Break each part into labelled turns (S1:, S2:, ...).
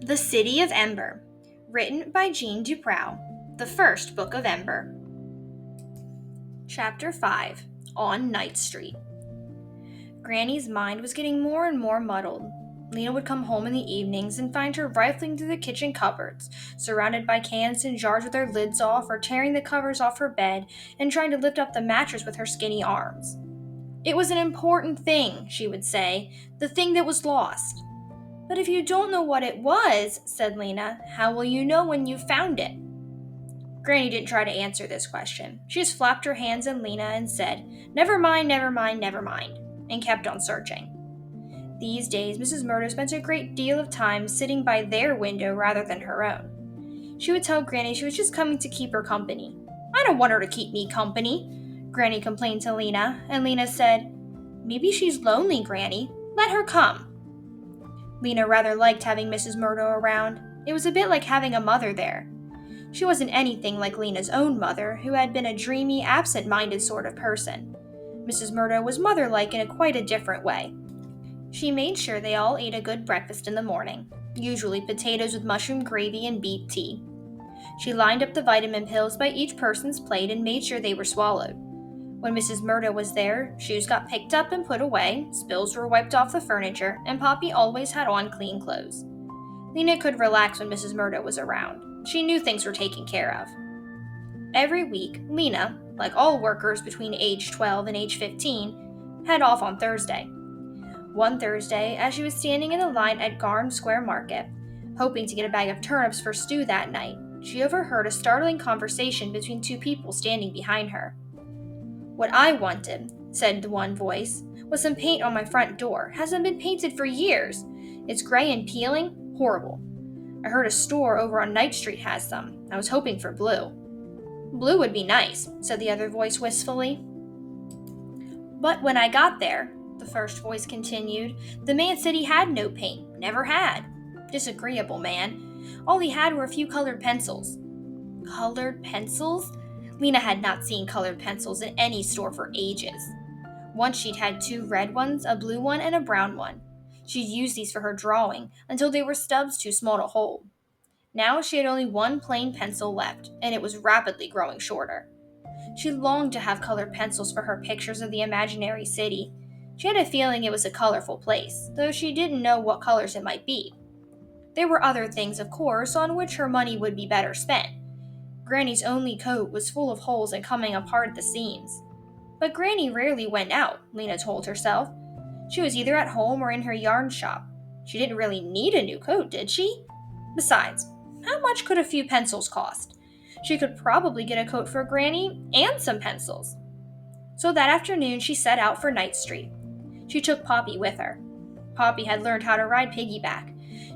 S1: The City of Ember, written by Jeanne DuPrau, the first book of Ember. Chapter 5, On Night Street. Granny's mind was getting more and more muddled. Lena would come home in the evenings and find her rifling through the kitchen cupboards, surrounded by cans and jars with their lids off, or tearing the covers off her bed and trying to lift up the mattress with her skinny arms. It was an important thing, she would say, the thing that was lost. But if you don't know what it was, said Lena, how will you know when you've found it? Granny didn't try to answer this question. She just flapped her hands at Lena and said, never mind, never mind, never mind, and kept on searching. These days, Mrs. Murdo spent a great deal of time sitting by their window rather than her own. She would tell Granny she was just coming to keep her company. I don't want her to keep me company, Granny complained to Lena, and Lena said, maybe she's lonely, Granny. Let her come. Lena rather liked having Mrs. Murdo around. It was a bit like having a mother there. She wasn't anything like Lena's own mother, who had been a dreamy, absent-minded sort of person. Mrs. Murdo was mother-like in quite a different way. She made sure they all ate a good breakfast in the morning, usually potatoes with mushroom gravy and beet tea. She lined up the vitamin pills by each person's plate and made sure they were swallowed. When Mrs. Murdo was there, shoes got picked up and put away, spills were wiped off the furniture, and Poppy always had on clean clothes. Lena could relax when Mrs. Murdo was around. She knew things were taken care of. Every week, Lena, like all workers between age 12 and age 15, had off on Thursday. One Thursday, as she was standing in the line at Garn Square Market, hoping to get a bag of turnips for stew that night, she overheard a startling conversation between two people standing behind her. What I wanted, said the one voice, was some paint on my front door. Hasn't been painted for years. It's gray and peeling. Horrible. I heard a store over on Night Street has some. I was hoping for blue. Blue would be nice, said the other voice wistfully. But when I got there, the first voice continued, the man said he had no paint. Never had. Disagreeable man. All he had were a few colored pencils. Colored pencils? Lena had not seen colored pencils in any store for ages. Once she'd had two red ones, a blue one, and a brown one. She'd used these for her drawing until they were stubs too small to hold. Now she had only one plain pencil left, and it was rapidly growing shorter. She longed to have colored pencils for her pictures of the imaginary city. She had a feeling it was a colorful place, though she didn't know what colors it might be. There were other things, of course, on which her money would be better spent. Granny's only coat was full of holes and coming apart at the seams. But Granny rarely went out, Lena told herself. She was either at home or in her yarn shop. She didn't really need a new coat, did she? Besides, how much could a few pencils cost? She could probably get a coat for Granny and some pencils. So that afternoon she set out for Night Street. She took Poppy with her. Poppy had learned how to ride piggyback.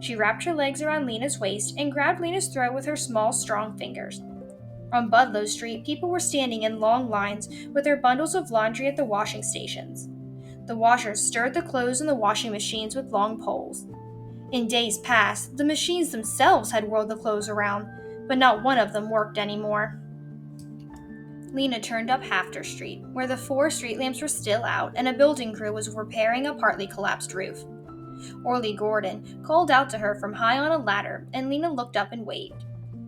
S1: She wrapped her legs around Lena's waist and grabbed Lena's throat with her small, strong fingers. On Budlow Street, people were standing in long lines with their bundles of laundry at the washing stations. The washers stirred the clothes in the washing machines with long poles. In days past, the machines themselves had whirled the clothes around, but not one of them worked anymore. Lena turned up Hafter Street, where the 4 street lamps were still out and a building crew was repairing a partly collapsed roof. Orly Gordon called out to her from high on a ladder, and Lena looked up and waved.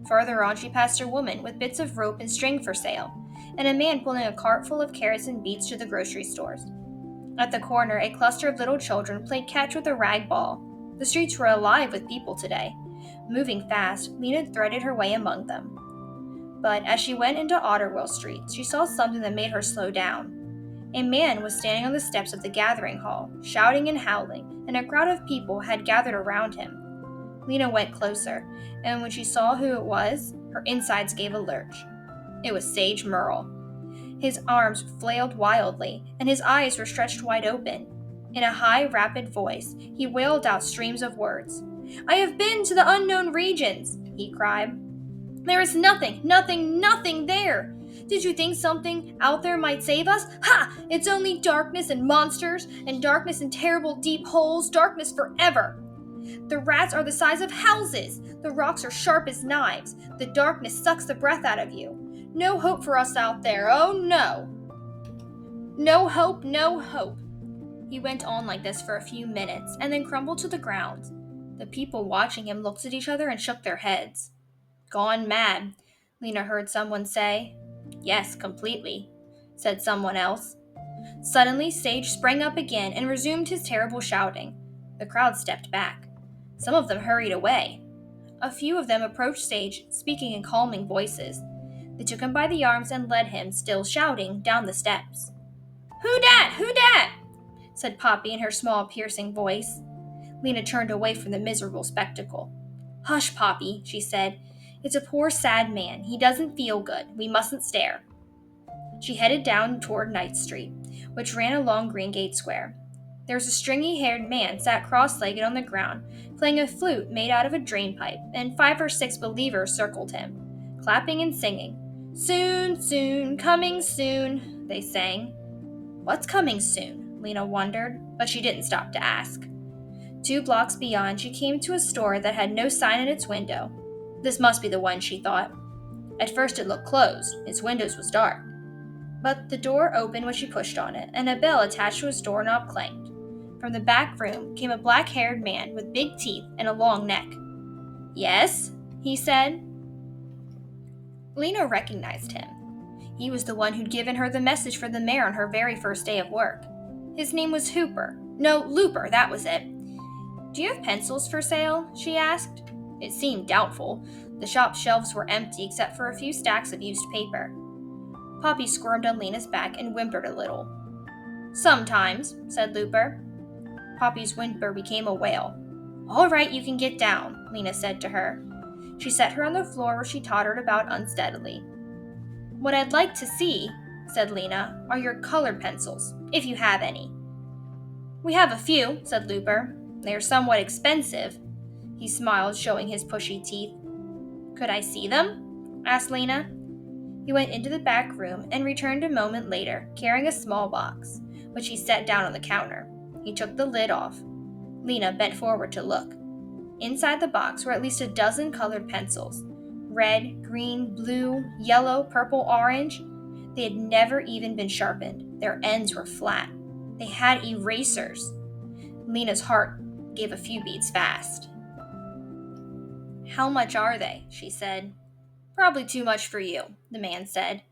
S1: Farther on she passed a woman with bits of rope and string for sale, and a man pulling a cart full of carrots and beets to the grocery stores. At the corner, a cluster of little children played catch with a rag ball. The streets were alive with people today. Moving fast, Lena threaded her way among them. But as she went into Otterwell Street, she saw something that made her slow down. A man was standing on the steps of the gathering hall, shouting and howling, and a crowd of people had gathered around him. Lena went closer, and when she saw who it was, her insides gave a lurch. It was Sage Merle. His arms flailed wildly, and his eyes were stretched wide open. In a high, rapid voice, he wailed out streams of words. "I have been to the unknown regions," he cried. "There is nothing there. Did you think something out there might save us? Ha! It's only darkness and monsters, and darkness and terrible deep holes, darkness forever. The rats are the size of houses. The rocks are sharp as knives. The darkness sucks the breath out of you. No hope for us out there. Oh no. No hope. He went on like this for a few minutes and then crumbled to the ground. The people watching him looked at each other and shook their heads. Gone mad, Lena heard someone say. Yes, completely, said someone else. Suddenly, Sage sprang up again and resumed his terrible shouting. The crowd stepped back. Some of them hurried away. A few of them approached Sage, speaking in calming voices. They took him by the arms and led him, still shouting, down the steps. Who dat? Who dat? Said Poppy in her small, piercing voice. Lena turned away from the miserable spectacle. Hush, Poppy, she said. It's a poor, sad man. He doesn't feel good. We mustn't stare. She headed down toward Ninth Street, which ran along Greengate Square. There was a stringy-haired man sat cross-legged on the ground, playing a flute made out of a drainpipe, and 5 or 6 believers circled him, clapping and singing. Soon, soon, coming soon, they sang. What's coming soon? Lena wondered, but she didn't stop to ask. 2 blocks beyond, she came to a store that had no sign in its window. This must be the one, she thought. At first it looked closed. Its windows was dark. But the door opened when she pushed on it, and a bell attached to its doorknob clanged. From the back room came a black-haired man with big teeth and a long neck. Yes, he said. Lena recognized him. He was the one who'd given her the message for the mayor on her very first day of work. His name was Hooper. No, Looper, that was it. Do you have pencils for sale? She asked. It seemed doubtful. The shop's shelves were empty except for a few stacks of used paper. Poppy squirmed on Lena's back and whimpered a little. Sometimes, said Looper. Poppy's whimper became a wail. All right, you can get down, Lena said to her. She set her on the floor where she tottered about unsteadily. What I'd like to see, said Lena, are your colored pencils, if you have any. We have a few, said Looper. They are somewhat expensive. He smiled, showing his pushy teeth. Could I see them? Asked Lena. He went into the back room and returned a moment later, carrying a small box, which he set down on the counter. He took the lid off. Lena bent forward to look. Inside the box were at least a dozen colored pencils. Red, green, blue, yellow, purple, orange. They had never even been sharpened. Their ends were flat. They had erasers. Lena's heart gave a few beats fast. How much are they? She said. Probably too much for you, the man said.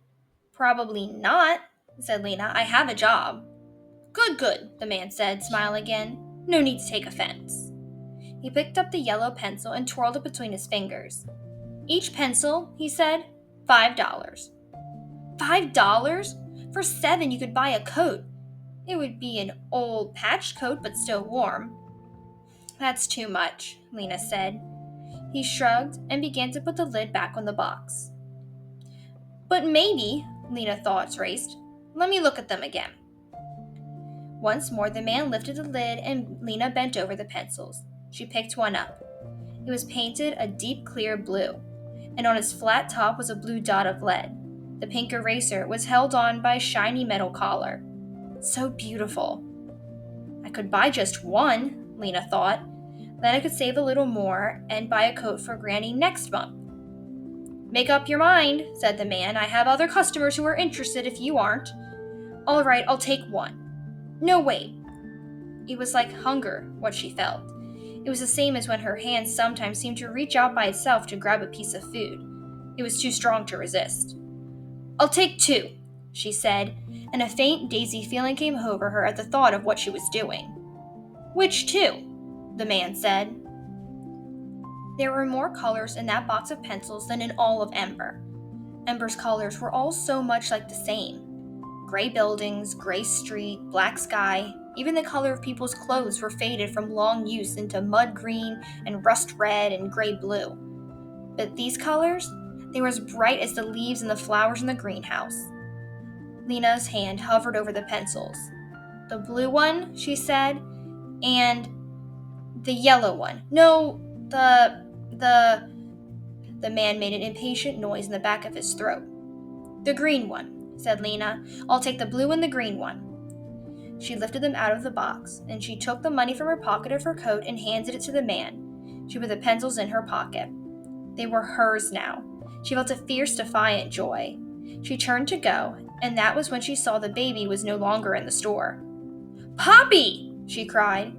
S1: Probably not, said Lena. I have a job. Good, the man said, smiling again. No need to take offense. He picked up the yellow pencil and twirled it between his fingers. Each pencil, he said, $5. $5? For 7 you could buy a coat. It would be an old patched coat, but still warm. That's too much, Lena said. He shrugged and began to put the lid back on the box. But maybe, Lena's thoughts raced. Let me look at them again. Once more the man lifted the lid and Lena bent over the pencils. She picked one up. It was painted a deep clear blue, and on its flat top was a blue dot of lead. The pink eraser was held on by a shiny metal collar. So beautiful. I could buy just one, Lena thought. Then I could save a little more and buy a coat for Granny next month. Make up your mind, said the man. I have other customers who are interested if you aren't. All right, I'll take one. No, wait. It was like hunger, what she felt. It was the same as when her hand sometimes seemed to reach out by itself to grab a piece of food. It was too strong to resist. I'll take 2, she said, and a faint, daisy feeling came over her at the thought of what she was doing. Which 2? The man said. There were more colors in that box of pencils than in all of Ember. Ember's colors were all so much like the same. Gray buildings, gray street, black sky, even the color of people's clothes were faded from long use into mud green and rust red and gray blue. But these colors, they were as bright as the leaves and the flowers in the greenhouse. Lena's hand hovered over the pencils. The blue one, she said, and the yellow one. No, the man made an impatient noise in the back of his throat. The green one, said Lena. I'll take the blue and the green one. She lifted them out of the box, and she took the money from her pocket of her coat and handed it to the man. She put the pencils in her pocket. They were hers now. She felt a fierce, defiant joy. She turned to go, and that was when she saw the baby was no longer in the store. Poppy! She cried.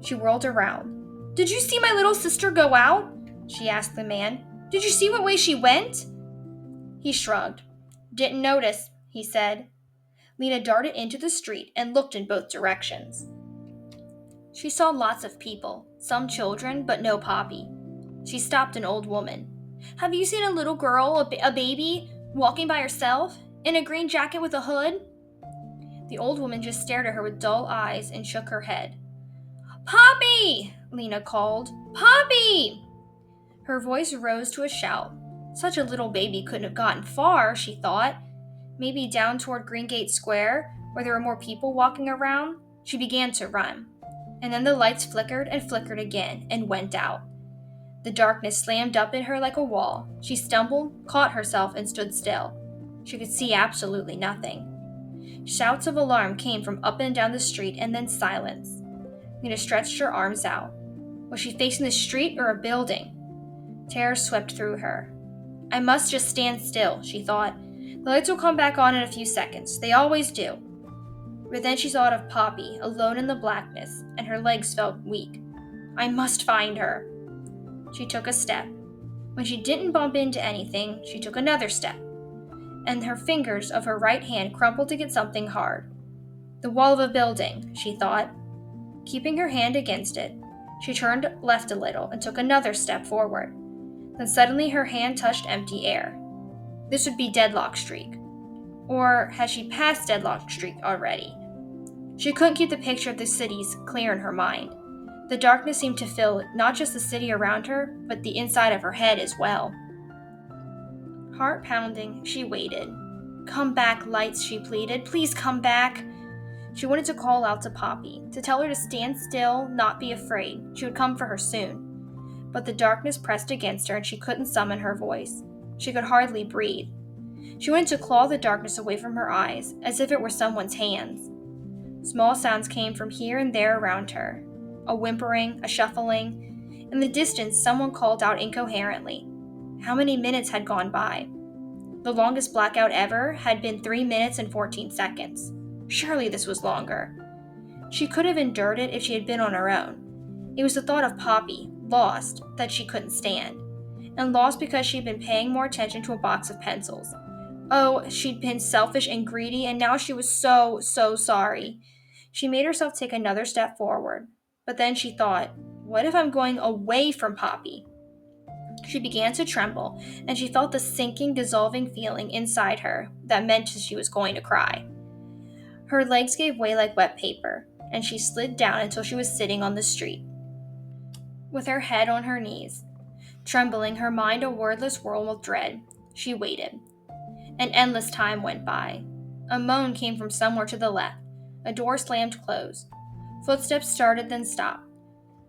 S1: She whirled around. Did you see my little sister go out? She asked the man. Did you see what way she went? He shrugged. Didn't notice, he said. Lena darted into the street and looked in both directions. She saw lots of people, some children, but no Poppy. She stopped an old woman. Have you seen a little girl, a baby, walking by herself, in a green jacket with a hood? The old woman just stared at her with dull eyes and shook her head. Poppy! Lena called. Poppy! Her voice rose to a shout. Such a little baby couldn't have gotten far, she thought. Maybe down toward Greengate Square, where there were more people walking around. She began to run. And then the lights flickered and flickered again and went out. The darkness slammed up in her like a wall. She stumbled, caught herself, and stood still. She could see absolutely nothing. Shouts of alarm came from up and down the street, and then silence. Lena stretched her arms out. Was she facing the street or a building? Terror swept through her. I must just stand still, she thought. The lights will come back on in a few seconds. They always do. But then she thought of Poppy, alone in the blackness, and her legs felt weak. I must find her. She took a step. When she didn't bump into anything, she took another step, and her fingers of her right hand crumpled against something hard. The wall of a building, she thought. Keeping her hand against it, she turned left a little and took another step forward. Then suddenly her hand touched empty air. This would be Deadlock Street. Or had she passed Deadlock Street already? She couldn't keep the picture of the cities clear in her mind. The darkness seemed to fill not just the city around her, but the inside of her head as well. Heart pounding, she waited. Come back, lights, she pleaded. Please come back. She wanted to call out to Poppy, to tell her to stand still, not be afraid. She would come for her soon. But the darkness pressed against her and she couldn't summon her voice. She could hardly breathe. She wanted to claw the darkness away from her eyes, as if it were someone's hands. Small sounds came from here and there around her. A whimpering, a shuffling. In the distance, someone called out incoherently. How many minutes had gone by? The longest blackout ever had been 3 minutes and 14 seconds. Surely this was longer. She could have endured it if she had been on her own. It was the thought of Poppy, lost, that she couldn't stand. And lost because she'd been paying more attention to a box of pencils. Oh, she'd been selfish and greedy, and now she was so sorry. She made herself take another step forward. But then she thought, what if I'm going away from Poppy? She began to tremble, and she felt the sinking, dissolving feeling inside her that meant she was going to cry. Her legs gave way like wet paper, and she slid down until she was sitting on the street, with her head on her knees. Trembling, her mind a wordless whirl of dread, she waited. An endless time went by. A moan came from somewhere to the left. A door slammed closed. Footsteps started, then stopped.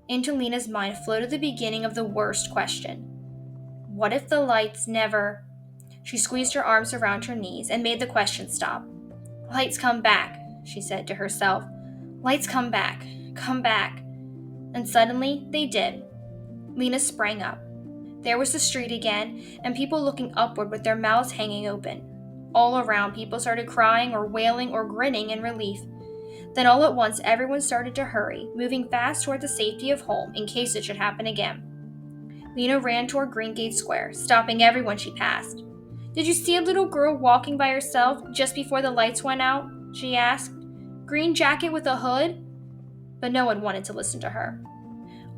S1: Into Lena's mind floated the beginning of the worst question. What if the lights never... She squeezed her arms around her knees and made the question stop. Lights come back, she said to herself. Lights come back. Come back. And suddenly, they did. Lena sprang up. There was the street again, and people looking upward with their mouths hanging open. All around, people started crying or wailing or grinning in relief. Then all at once, everyone started to hurry, moving fast toward the safety of home in case it should happen again. Lena ran toward Greengate Square, stopping everyone she passed. Did you see a little girl walking by herself just before the lights went out? She asked. Green jacket with a hood? But no one wanted to listen to her.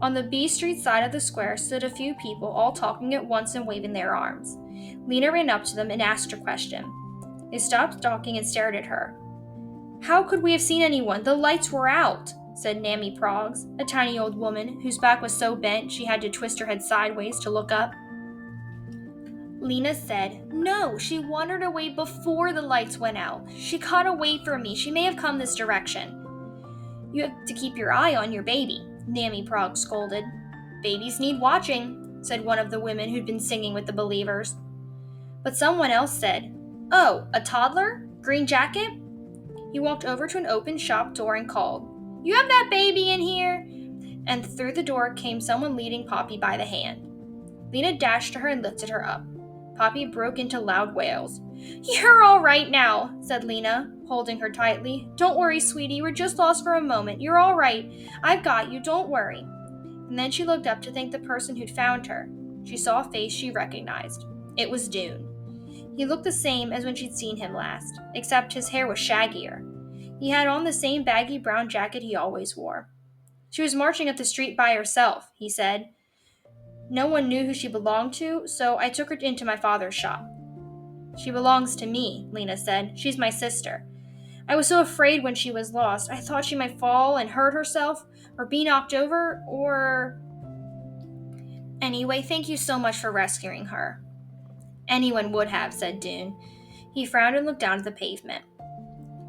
S1: On the B Street side of the square stood a few people, all talking at once and waving their arms. Lena ran up to them and asked her question. They stopped talking and stared at her. How could we have seen anyone? The lights were out, said Nammy Proggs, a tiny old woman whose back was so bent she had to twist her head sideways to look up. Lena said, No, she wandered away before the lights went out. She got away from me. She may have come this direction. You have to keep your eye on your baby, Nammy Proggs scolded. Babies need watching, said one of the women who'd been singing with the Believers. But someone else said, Oh, a toddler? Green jacket? He walked over to an open shop door and called, You have that baby in here? And through the door came someone leading Poppy by the hand. Lena dashed to her and lifted her up. Poppy broke into loud wails. You're all right now, said Lena, holding her tightly. Don't worry, sweetie, we're just lost for a moment. You're all right. I've got you, don't worry. and then she looked up to thank the person who'd found her. She saw a face she recognized. It was Dune. He looked the same as when she'd seen him last, except his hair was shaggier. He had on the same baggy brown jacket he always wore. She was marching up the street by herself, he said. No one knew who she belonged to, so I took her into my father's shop. She belongs to me, Lena said. She's my sister. I was so afraid when she was lost. I thought she might fall and hurt herself, or be knocked over, or... Anyway, thank you so much for rescuing her. Anyone would have, said Dune. He frowned and looked down at the pavement.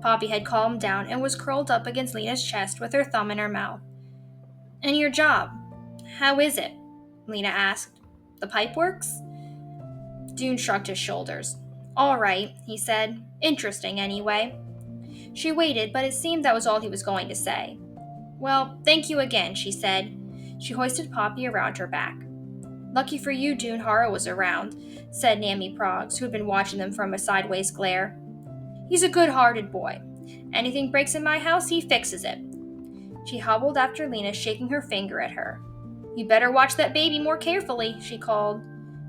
S1: Poppy had calmed down and was curled up against Lena's chest with her thumb in her mouth. And your job? How is it? Lena asked. The pipe works? Dune shrugged his shoulders. All right, he said. Interesting, anyway. She waited, but it seemed that was all he was going to say. Well, thank you again, she said. She hoisted Poppy around her back. Lucky for you Dune Hara was around, said Nammy Proggs, who had been watching them from a sideways glare. He's a good-hearted boy. Anything breaks in my house, he fixes it. She hobbled after Lena, shaking her finger at her. You better watch that baby more carefully, she called.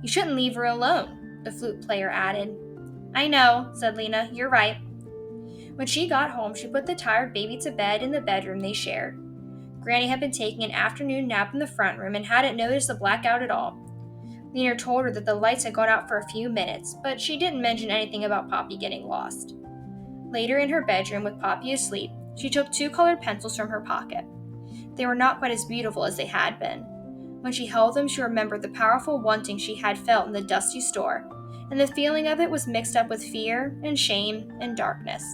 S1: You shouldn't leave her alone, the flute player added. I know, said Lena. You're right. When she got home, she put the tired baby to bed in the bedroom they shared. Granny had been taking an afternoon nap in the front room and hadn't noticed the blackout at all. Lena told her that the lights had gone out for a few minutes, but she didn't mention anything about Poppy getting lost. Later in her bedroom, with Poppy asleep, she took 2 colored pencils from her pocket. They were not quite as beautiful as they had been. When she held them, she remembered the powerful wanting she had felt in the dusty store, and the feeling of it was mixed up with fear and shame and darkness.